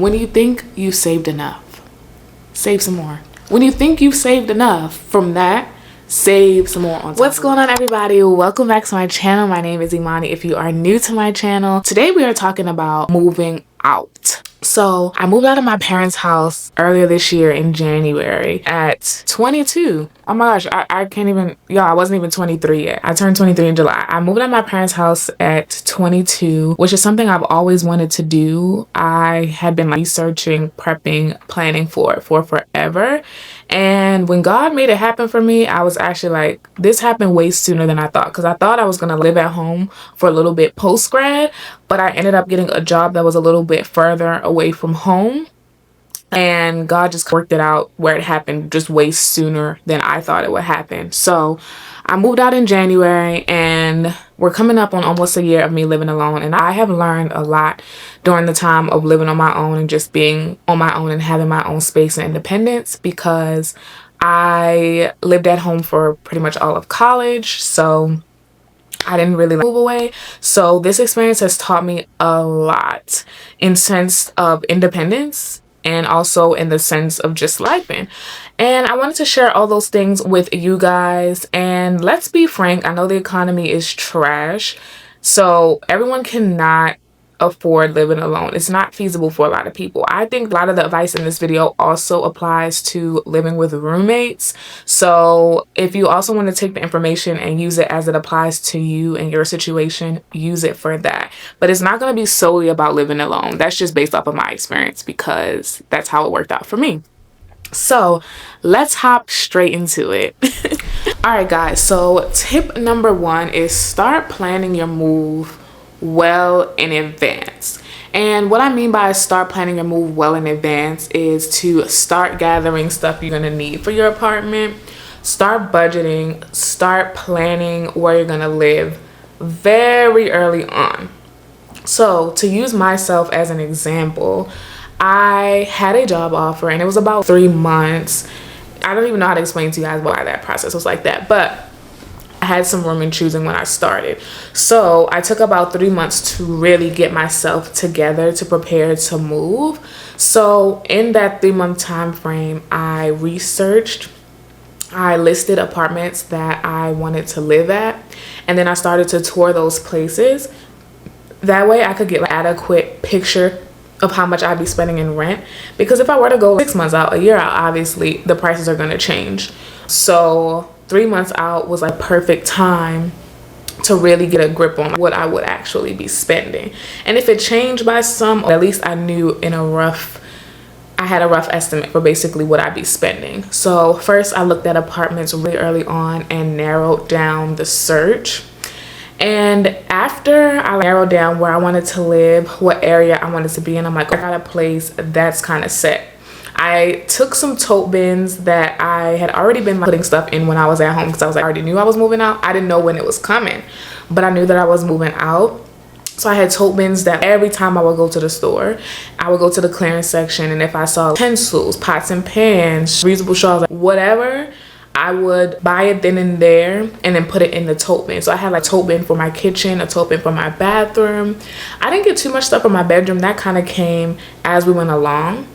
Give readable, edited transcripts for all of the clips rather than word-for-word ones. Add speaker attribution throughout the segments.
Speaker 1: When you think you've saved enough, save some more. When you think you've saved enough from that, save some more on top. What's going on, everybody? Welcome back to my channel. My name is Imani. If you are new to my channel, today we are talking about moving out. So I moved out of my parents' house earlier this year in January at 22. Oh my gosh, I can't even, y'all, I wasn't even 23 yet. I turned 23 in July. I moved out of my parents' house at 22, which is something I've always wanted to do. I had been researching, prepping, planning for it for forever. And when God made it happen for me, I was actually like, this happened way sooner than I thought, because I thought I was going to live at home for a little bit post-grad, but I ended up getting a job that was a little bit further away from home. And God just worked it out where it happened just way sooner than I thought it would happen. So I moved out in January, and we're coming up on almost a year of me living alone. And I have learned a lot during the time of living on my own and just being on my own and having my own space and independence, because I lived at home for pretty much all of college. So I didn't really move away. So this experience has taught me a lot in sense of independence, and also in the sense of just lifing. And I wanted to share all those things with you guys. And let's be frank, I know the economy is trash, so everyone cannot afford living alone. It's not feasible for a lot of people. I think a lot of the advice in this video also applies to living with roommates. So if you also want to take the information and use it as it applies to you and your situation, use it for that. But it's not going to be solely about living alone. That's just based off of my experience, because that's how it worked out for me. So let's hop straight into it. All right, guys. So tip number 1 is start planning your move well in advance. And what I mean by start planning your move well in advance is to start gathering stuff you're gonna need for your apartment, start budgeting, start planning where you're gonna live very early on. So to use myself as an example, I had a job offer and it was about 3 months. I don't even know how to explain to you guys why that process was like that, but I had some room in choosing when I started. So I took about 3 months to really get myself together to prepare to move. So in that 3-month time frame, I researched, I listed apartments that I wanted to live at, and then I started to tour those places. That way I could get an adequate picture of how much I'd be spending in rent, because if I were to go 6 months out, a year out, obviously the prices are going to change. So 3 months out was like perfect time to really get a grip on what I would actually be spending. And if it changed by some, at least I knew I had a rough estimate for basically what I'd be spending. So first I looked at apartments really early on and narrowed down the search. And after I narrowed down where I wanted to live, what area I wanted to be in, I'm like, I got a place that's kind of set. I took some tote bins that I had already been putting stuff in when I was at home, because I was like, I already knew I was moving out. I didn't know when it was coming, but I knew that I was moving out. So I had tote bins that every time I would go to the store, I would go to the clearance section, and if I saw utensils, pots and pans, reusable straws, whatever, I would buy it then and there and then put it in the tote bin. So I had like a tote bin for my kitchen, a tote bin for my bathroom. I didn't get too much stuff for my bedroom. That kind of came as we went along.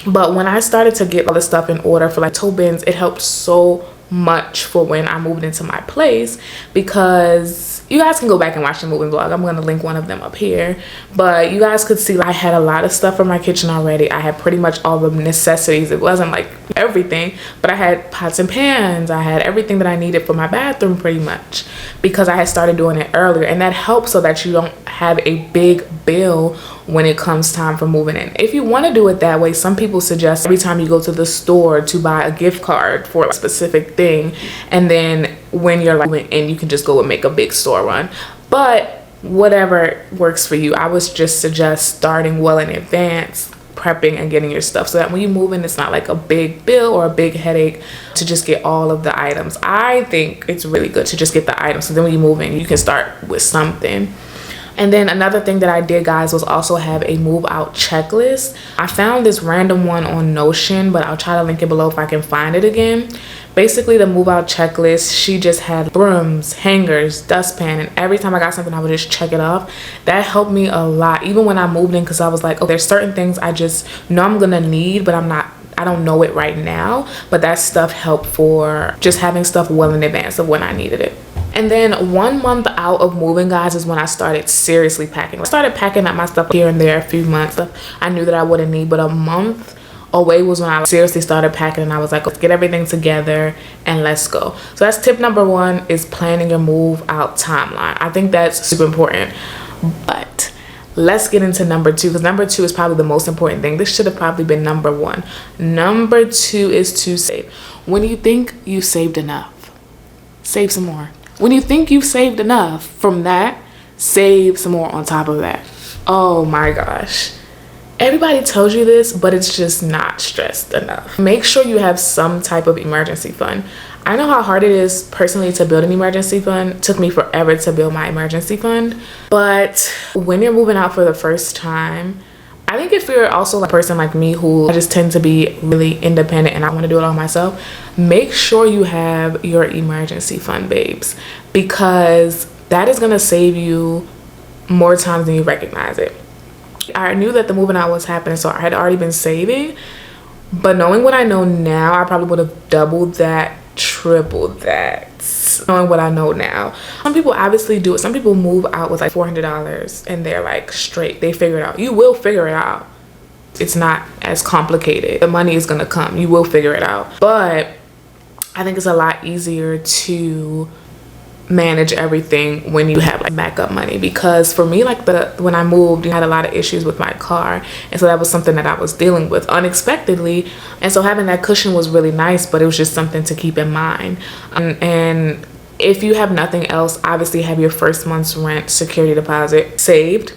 Speaker 1: But when I started to get all the stuff in order for like tote bins, it helped so much for when I moved into my place, because you guys can go back and watch the moving vlog. I'm going to link one of them up here, but you guys could see I had a lot of stuff for my kitchen already. I had pretty much all the necessities. It wasn't like everything, but I had pots and pans. I had everything that I needed for my bathroom pretty much, because I had started doing it earlier, and that helps so that you don't have a big bill when it comes time for moving in. If you want to do it that way, some people suggest every time you go to the store to buy a gift card for a specific thing, and then when you're like moving in, you can just go and make a big store run. But whatever works for you, I would just suggest starting well in advance, prepping and getting your stuff, so that when you move in, it's not like a big bill or a big headache to just get all of the items. I think it's really good to just get the items, so then when you move in, you can start with something. And then another thing that I did, guys, was also have a move out checklist. I found this random one on Notion, but I'll try to link it below if I can find it again. Basically, the move out checklist, she just had brooms, hangers, dustpan, and every time I got something, I would just check it off. That helped me a lot, even when I moved in, because I was like, oh, there's certain things I just know I'm gonna need, but I don't know it right now. But that stuff helped for just having stuff well in advance of when I needed it. And then 1 month out of moving, guys, is when I started seriously packing. I started packing up my stuff here and there, a few months stuff I knew that I wouldn't need, but a month away was when I seriously started packing, and I was like, let's get everything together and let's go. So that's tip number 1, is planning your move out timeline. I think that's super important. But let's get into number 2, because number 2 is probably the most important thing. This should have probably been number 1. Number 2 is to save. When you think you've saved enough, save some more. When you think you've saved enough from that, save some more on top of that. Oh my gosh. Everybody tells you this, but it's just not stressed enough. Make sure you have some type of emergency fund. I know how hard it is personally to build an emergency fund. It took me forever to build my emergency fund. But when you're moving out for the first time, I think if you're also a person like me who I just tend to be really independent and I want to do it all myself, make sure you have your emergency fund, babes, because that is going to save you more times than you recognize it. I knew that the moving out was happening, so I had already been saving, but knowing what I know now, I probably would have doubled that, tripled that, knowing what I know now. Some people obviously do it. Some people move out with like $400 and they're like straight, they figure it out. You will figure it out. It's not as complicated. The money is gonna come, you will figure it out. But I think it's a lot easier to manage everything when you have like backup money, because for me, like when I moved, I had a lot of issues with my car, and so that was something that I was dealing with unexpectedly, and so having that cushion was really nice, but it was just something to keep in mind. And if you have nothing else, obviously have your first month's rent security deposit saved.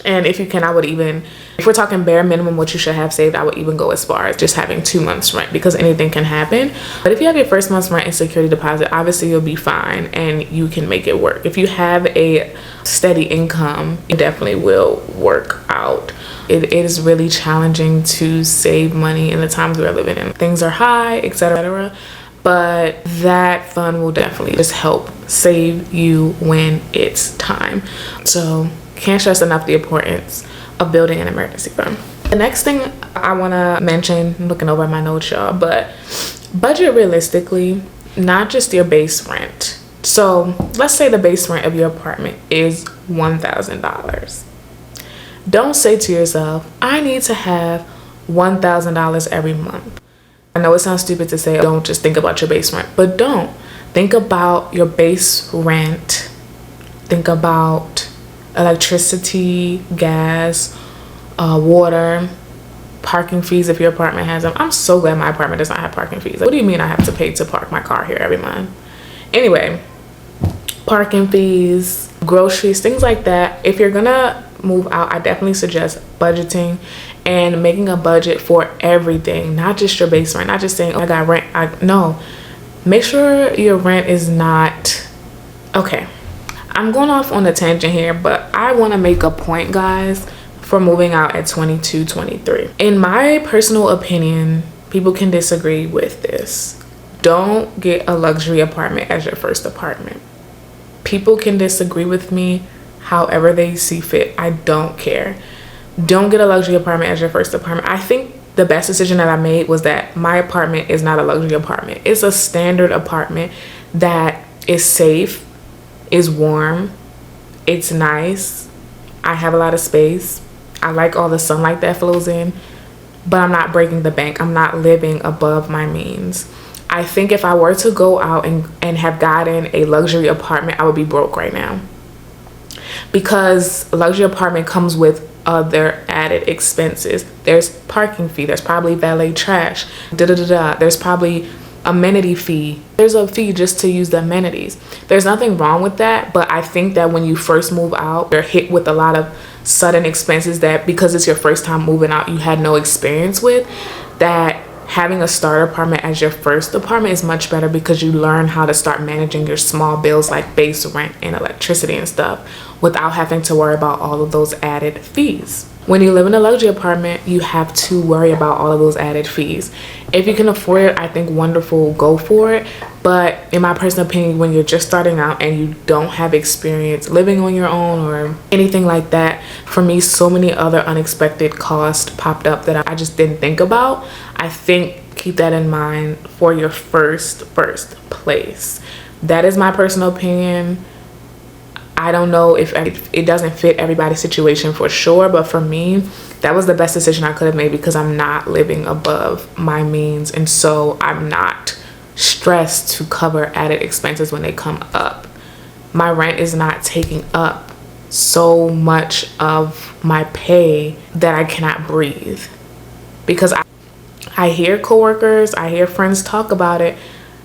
Speaker 1: And if you can, I would even, if we're talking bare minimum what you should have saved, I would even go as far as just having 2 months rent, because anything can happen. But if you have your first month's rent and security deposit, obviously you'll be fine and you can make it work. If you have a steady income, it definitely will work out. It is really challenging to save money in the times we're living in. Things are high, etc. But that fund will definitely just help save you when it's time. So can't stress enough the importance of building an emergency fund. The next thing I want to mention, I'm looking over my notes, y'all, but budget realistically, not just your base rent. So let's say the base rent of your apartment is $1,000. Don't say to yourself, I need to have $1,000 every month. I know it sounds stupid to say, don't just think about your base rent, but don't. Think about your base rent. Think about electricity, gas, water, parking fees if your apartment has them. I'm so glad my apartment does not have parking fees. Like, what do you mean I have to pay to park my car here every month? Anyway, parking fees, groceries, things like that. If you're gonna move out, I definitely suggest budgeting and making a budget for everything, not just your base rent, not just saying, oh, I got rent. No, make sure your rent is not, okay. I'm going off on a tangent here, but I want to make a point, guys, for moving out at 22, 23. In my personal opinion, people can disagree with this. Don't get a luxury apartment as your first apartment. People can disagree with me however they see fit. I don't care. Don't get a luxury apartment as your first apartment. I think the best decision that I made was that my apartment is not a luxury apartment. It's a standard apartment that is safe, is warm, it's nice, I have a lot of space, I like all the sunlight that flows in, but I'm not breaking the bank. I'm not living above my means. I think if I were to go out and have gotten a luxury apartment, I would be broke right now, because a luxury apartment comes with other added expenses. There's parking fee, there's probably valet trash, there's probably amenity fee. There's a fee just to use the amenities. There's nothing wrong with that, but I think that when you first move out, you're hit with a lot of sudden expenses that, because it's your first time moving out, you had no experience with, that having a starter apartment as your first apartment is much better, because you learn how to start managing your small bills like base rent and electricity and stuff without having to worry about all of those added fees. When you live in a luxury apartment, you have to worry about all of those added fees. If you can afford it, I think wonderful, go for it. But in my personal opinion, when you're just starting out and you don't have experience living on your own or anything like that, for me, so many other unexpected costs popped up that I just didn't think about. I think keep that in mind for your first place. That is my personal opinion. I don't know if it doesn't fit everybody's situation for sure, but for me, that was the best decision I could have made because I'm not living above my means, and so I'm not stressed to cover added expenses when they come up. My rent is not taking up so much of my pay that I cannot breathe, because I hear coworkers, I hear friends talk about it,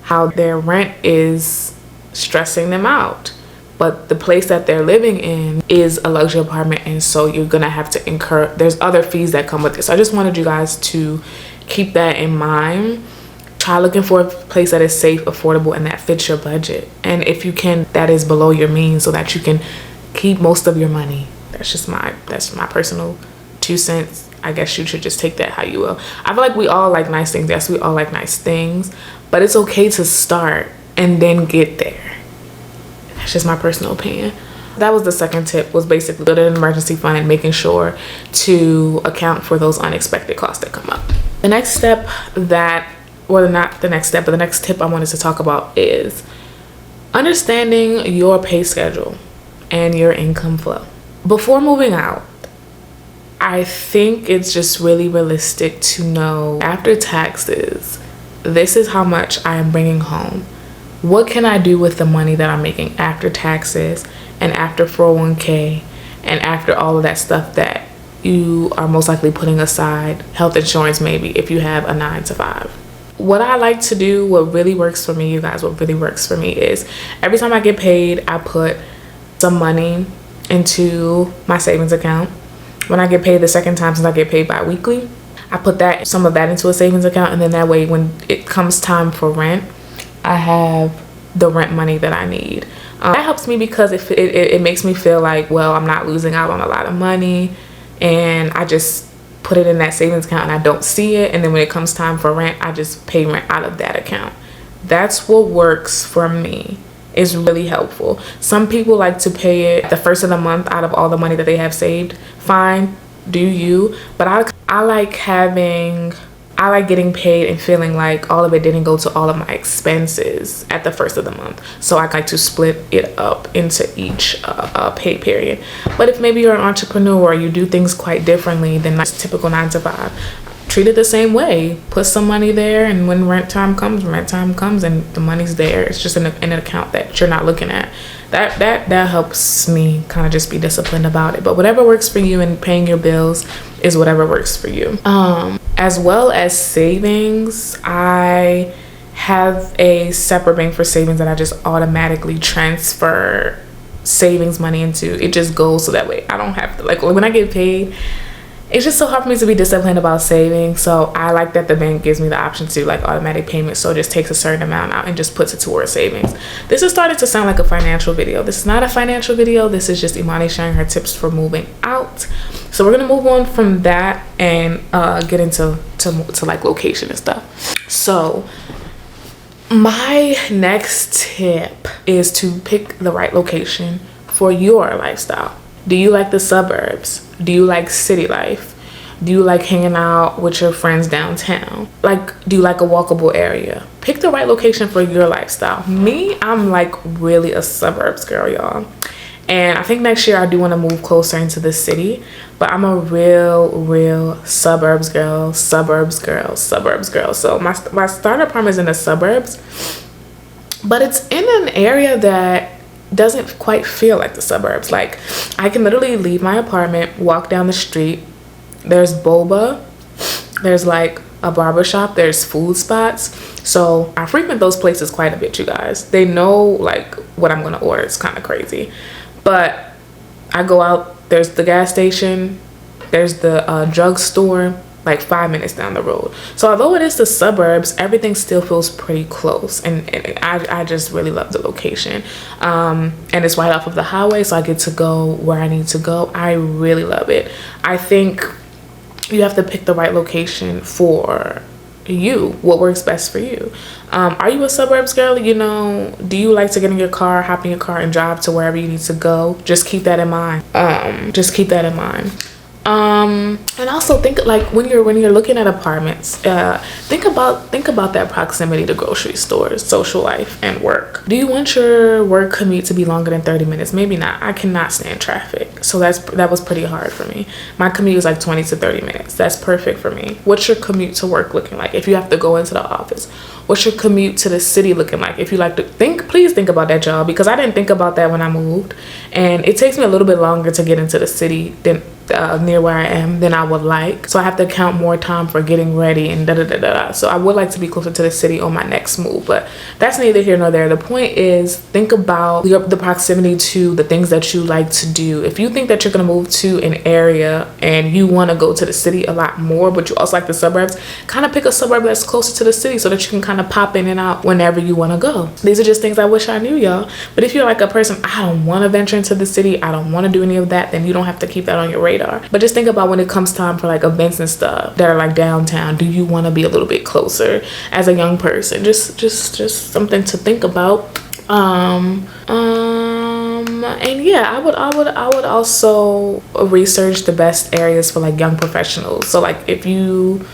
Speaker 1: how their rent is stressing them out. But the place that they're living in is a luxury apartment, and so you're gonna have to incur, there's other fees that come with it. So I just wanted you guys to keep that in mind. Try looking for a place that is safe, affordable, and that fits your budget. And if you can, that is below your means, so that you can keep most of your money. That's my personal 2 cents. I guess you should just take that how you will. I feel like we all like nice things. Yes, we all like nice things, but it's okay to start and then get there. That's just my personal opinion. That was the second tip, was basically building an emergency fund and making sure to account for those unexpected costs that come up. The next step not the next step, but the next tip I wanted to talk about is understanding your pay schedule and your income flow. Before moving out, I think it's just really realistic to know, after taxes, this is how much I am bringing home. What can I do with the money that I'm making after taxes and after 401k and after all of that stuff that you are most likely putting aside, health insurance maybe, if you have a 9-to-5. What I like to do, what really works for me, you guys, what really works for me is every time I get paid, I put some money into my savings account. When I get paid the second time, since I get paid bi-weekly, I put some of that into a savings account, and then that way when it comes time for rent, I have the rent money that I need. That helps me because it makes me feel like, well, I'm not losing out on a lot of money, and I just put it in that savings account and I don't see it, and then when it comes time for rent, I just pay rent out of that account. That's what works for me. It's really helpful. Some people like to pay it the first of the month out of all the money that they have saved. Fine, do you, but I like getting paid and feeling like all of it didn't go to all of my expenses at the first of the month. So I like to split it up into each pay period. But if maybe you're an entrepreneur or you do things quite differently than my typical 9-to-5, treat it the same way. Put some money there, and when rent time comes and the money's there. It's just in an account that you're not looking at. That helps me kind of just be disciplined about it. But whatever works for you and paying your bills is whatever works for you. As well as savings, I have a separate bank for savings that I just automatically transfer savings money into. It just goes so that way I don't have to, like, when I get paid, it's just so hard for me to be disciplined about saving. So I like that the bank gives me the option to do like automatic payments, so it just takes a certain amount out and just puts it towards savings. This is starting to sound like a financial video. This is not a financial video. This is just Imani sharing her tips for moving out. So we're gonna move on from that and get into like location and stuff. So my next tip is to pick the right location for your lifestyle. Do you like the suburbs? Do you like city life? Do you like hanging out with your friends downtown? Do you like a walkable area? Pick the right location for your lifestyle. Me, I'm like really a suburbs girl, y'all. And I think next year I do want to move closer into the city, but I'm a real suburbs girl. So my starter apartment is in the suburbs, but it's in an area that doesn't quite feel like the suburbs. Like, I can literally leave my apartment, walk down the street, there's boba, there's like a barbershop, there's food spots. So I frequent those places quite a bit, you guys. They know like what I'm gonna order. It's kind of crazy, but I go out, there's the gas station, there's the drugstore, like 5 minutes down the road. So although it is the suburbs, everything still feels pretty close, and I just really love the location. And it's right off of the highway, so I get to go where I need to go. I really love it. I think you have to pick the right location for you, what works best for you. Are you a suburbs girl? You know, do you like to get in your car, hop in your car, and drive to wherever you need to go? Just keep that in mind. And also think, like, when you're looking at apartments, think about that proximity to grocery stores, social life, and work. Do you want your work commute to be longer than 30 minutes? Maybe not. I cannot stand traffic, so that was pretty hard for me. My commute is like 20 to 30 minutes. That's perfect for me. What's your commute to work looking like? If you have to go into the office, what's your commute to the city looking like? If you like to please think about that, y'all, because I didn't think about that when I moved, and it takes me a little bit longer to get into the city than near where I am than I would like. So I have to count more time for getting ready and So I would like to be closer to the city on my next move, but that's neither here nor there. The point is, think about the proximity to the things that you like to do. If you think that you're going to move to an area and you want to go to the city a lot more, but you also like the suburbs, kind of pick a suburb that's closer to the city so that you can kind of pop in and out whenever you want to go. These are just things I wish I knew, y'all. But if you're like a person, I don't want to venture into the city, I don't want to do any of that, then you don't have to keep that on your radar. But just think about when it comes time for like events and stuff that are like downtown, do you want to be a little bit closer as a young person? Just something to think about. And yeah, I would also research the best areas for like young professionals. So like if you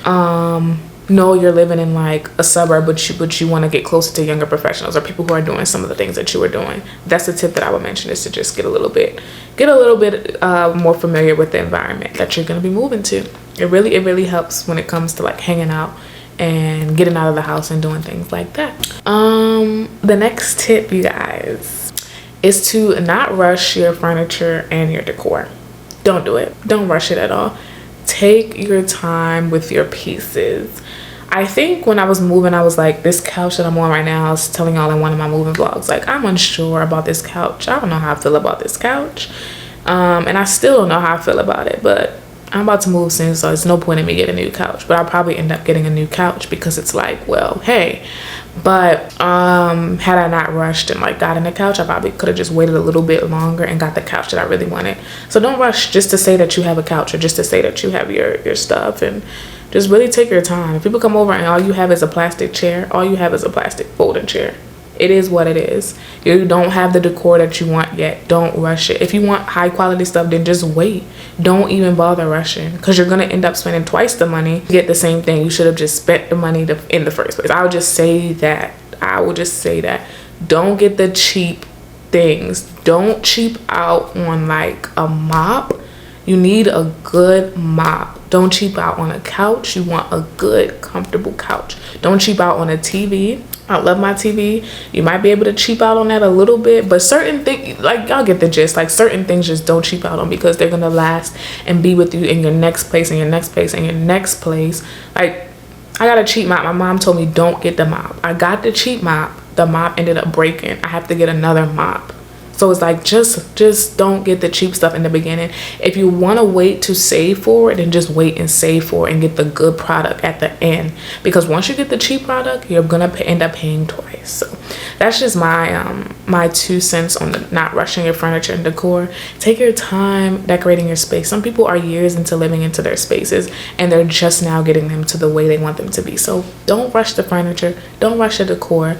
Speaker 1: know you're living in like a suburb, but you want to get closer to younger professionals or people who are doing some of the things that you are doing, that's the tip that I would mention, is to just get a little bit more familiar with the environment that you're going to be moving to. It really helps when it comes to like hanging out and getting out of the house and doing things like that. The next tip, you guys, is to not rush your furniture and your decor. Don't do it. Don't rush it at all. Take your time with your pieces. I think when I was moving, I was like, this couch that I'm on right now, I was telling y'all in one of my moving vlogs, like, I'm unsure about this couch. I don't know how I feel about this couch. And I still don't know how I feel about it, but I'm about to move soon, so there's no point in me getting a new couch. But I'll probably end up getting a new couch because it's like, well, hey. But had I not rushed and like got in the couch, I probably could have just waited a little bit longer and got the couch that I really wanted. So don't rush just to say that you have a couch or just to say that you have your stuff, and just really take your time. If people come over and all you have is a plastic chair, all you have is a plastic folding chair. It is what it is. You don't have the decor that you want yet. Don't rush it. If you want high quality stuff, then just wait. Don't even bother rushing, because you're going to end up spending twice the money to get the same thing. You should have just spent the money in the first place. I would just say that. Don't get the cheap things. Don't cheap out on like a mop. You need a good mop. Don't cheap out on a couch. You want a good, comfortable couch. Don't cheap out on a TV. I love my TV. You might be able to cheap out on that a little bit, but certain things, like, y'all get the gist. Like, certain things just don't cheap out on, because they're gonna last and be with you in your next place, and your next place, and your next place. Like, I got a cheap mop. My mom told me don't get the mop. I got the cheap mop. The mop ended up breaking. I have to get another mop. So it's like, just don't get the cheap stuff in the beginning. If you want to wait to save for it, then just wait and save for it and get the good product at the end. Because once you get the cheap product, you're gonna end up paying twice. So that's just my 2 cents on the not rushing your furniture and decor. Take your time decorating your space. Some people are years into living into their spaces, and they're just now getting them to the way they want them to be. So don't rush the furniture. Don't rush the decor.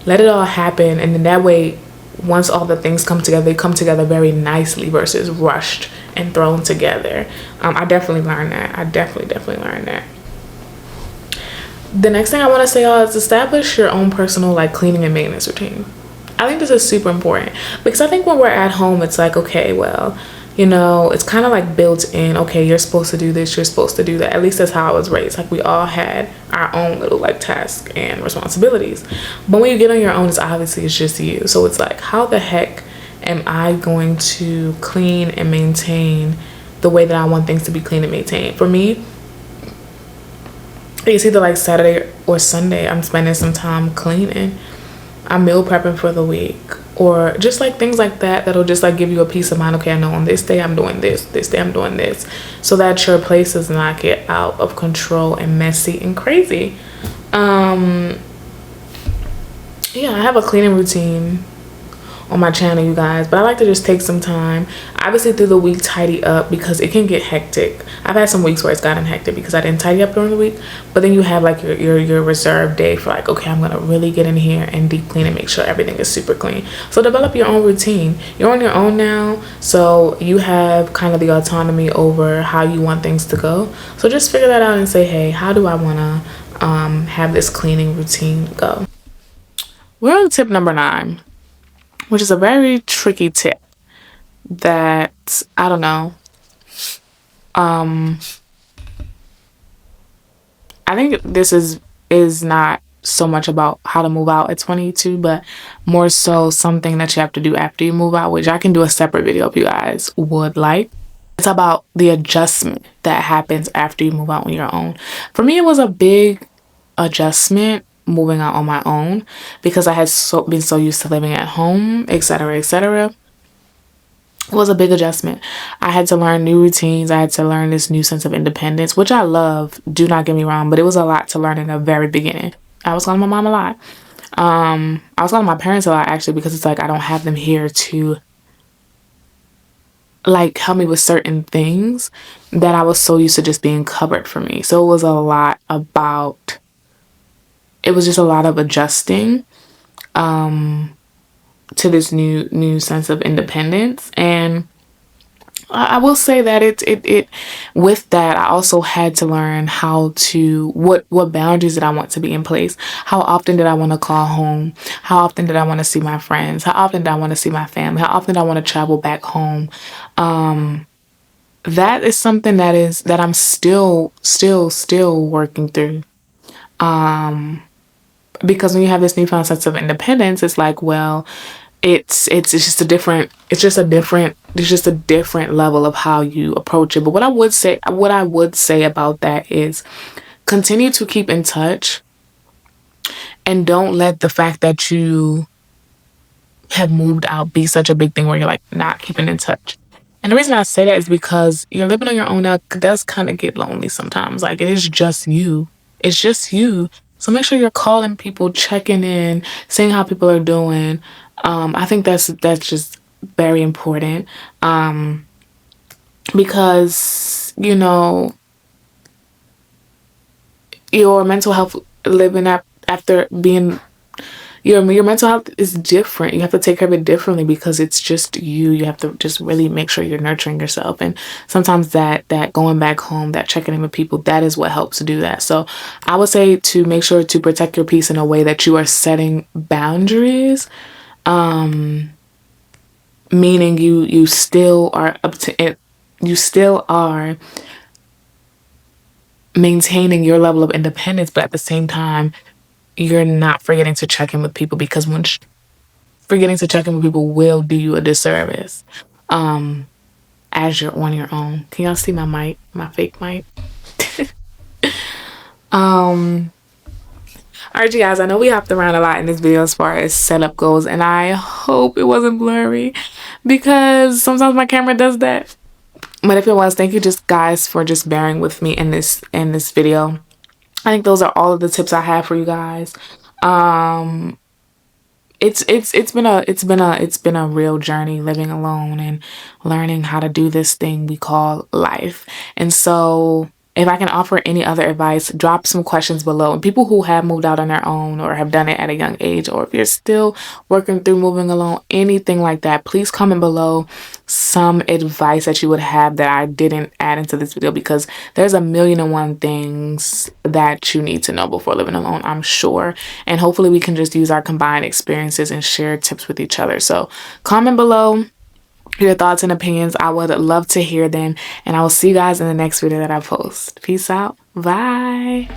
Speaker 1: Let it all happen, and then that way, once all the things come together, they come together very nicely versus rushed and thrown together. I definitely learned that. I definitely learned that. The next thing I want to say, y'all, is establish your own personal like cleaning and maintenance routine. I think this is super important, because I think when we're at home, it's like, okay, well, you know, it's kind of like built in. Okay, you're supposed to do this, you're supposed to do that. At least that's how I was raised. Like, we all had our own little like tasks and responsibilities. But when you get on your own, it's just you. So it's like, how the heck am I going to clean and maintain the way that I want things to be clean and maintained? For me, it's either like Saturday or Sunday, I'm spending some time cleaning. I'm meal prepping for the week, or just like things like that, that'll just like give you a peace of mind. Okay, I know on this day I'm doing this day I'm doing this, so that your place does not get out of control and messy and crazy. Yeah, I have a cleaning routine on my channel, you guys, but I like to just take some time, obviously through the week, tidy up, because it can get hectic. I've had some weeks where it's gotten hectic because I didn't tidy up during the week, but then you have like your reserve day for like, okay, I'm gonna really get in here and deep clean and make sure everything is super clean. So develop your own routine. You're on your own now, so you have kind of the autonomy over how you want things to go. So just figure that out and say, hey, how do I want to have this cleaning routine go? We're on tip number 9, which is a very tricky tip that, I don't know, I think this is not so much about how to move out at 22, but more so something that you have to do after you move out, which I can do a separate video if you guys would like. It's about the adjustment that happens after you move out on your own. For me, it was a big adjustment moving out on my own because I had been so used to living at home, etc., etc. It was a big adjustment. I had to learn new routines. I had to learn this new sense of independence, which I love, do not get me wrong, but it was a lot to learn in the very beginning. I was calling my mom a lot. I was calling my parents a lot, actually, because it's like I don't have them here to like help me with certain things that I was so used to just being covered for me. So it was a lot about, it was just a lot of adjusting to this new sense of independence. And I will say that it with that, I also had to learn how to, what boundaries did I want to be in place? How often did I want to call home? How often did I want to see my friends? How often did I want to see my family? How often did I want to travel back home? That is something that I'm still working through. Because when you have this newfound sense of independence, it's like, well, it's just a different level of how you approach it. But what I would say about that is continue to keep in touch, and don't let the fact that you have moved out be such a big thing where you're like not keeping in touch. And the reason I say that is because you're living on your own now. It does kind of get lonely sometimes. Like, it is just you. It's just you. So make sure you're calling people, checking in, seeing how people are doing. I think that's just very important. Because, you know, your mental health living after being, your mental health is different. You have to take care of it differently because it's just you. You have to just really make sure you're nurturing yourself. And sometimes that going back home, that checking in with people, that is what helps to do that. So I would say to make sure to protect your peace in a way that you are setting boundaries, meaning you still are maintaining your level of independence, but at the same time, you're not forgetting to check in with people, because forgetting to check in with people will do you a disservice as you're on your own. Can y'all see my mic, my fake mic? All right, you guys, I know we hopped around a lot in this video as far as setup goes, and I hope it wasn't blurry because sometimes my camera does that. But if it was, thank you just guys for just bearing with me in this video. I think those are all of the tips I have for you guys. It's been a real journey living alone and learning how to do this thing we call life. And so if I can offer any other advice, drop some questions below. And people who have moved out on their own or have done it at a young age, or if you're still working through moving alone, anything like that, please comment below some advice that you would have that I didn't add into this video, because there's 1,000,001 things that you need to know before living alone, I'm sure. And hopefully we can just use our combined experiences and share tips with each other. So comment below your thoughts and opinions. I would love to hear them, and I will see you guys in the next video that I post. Peace out. Bye.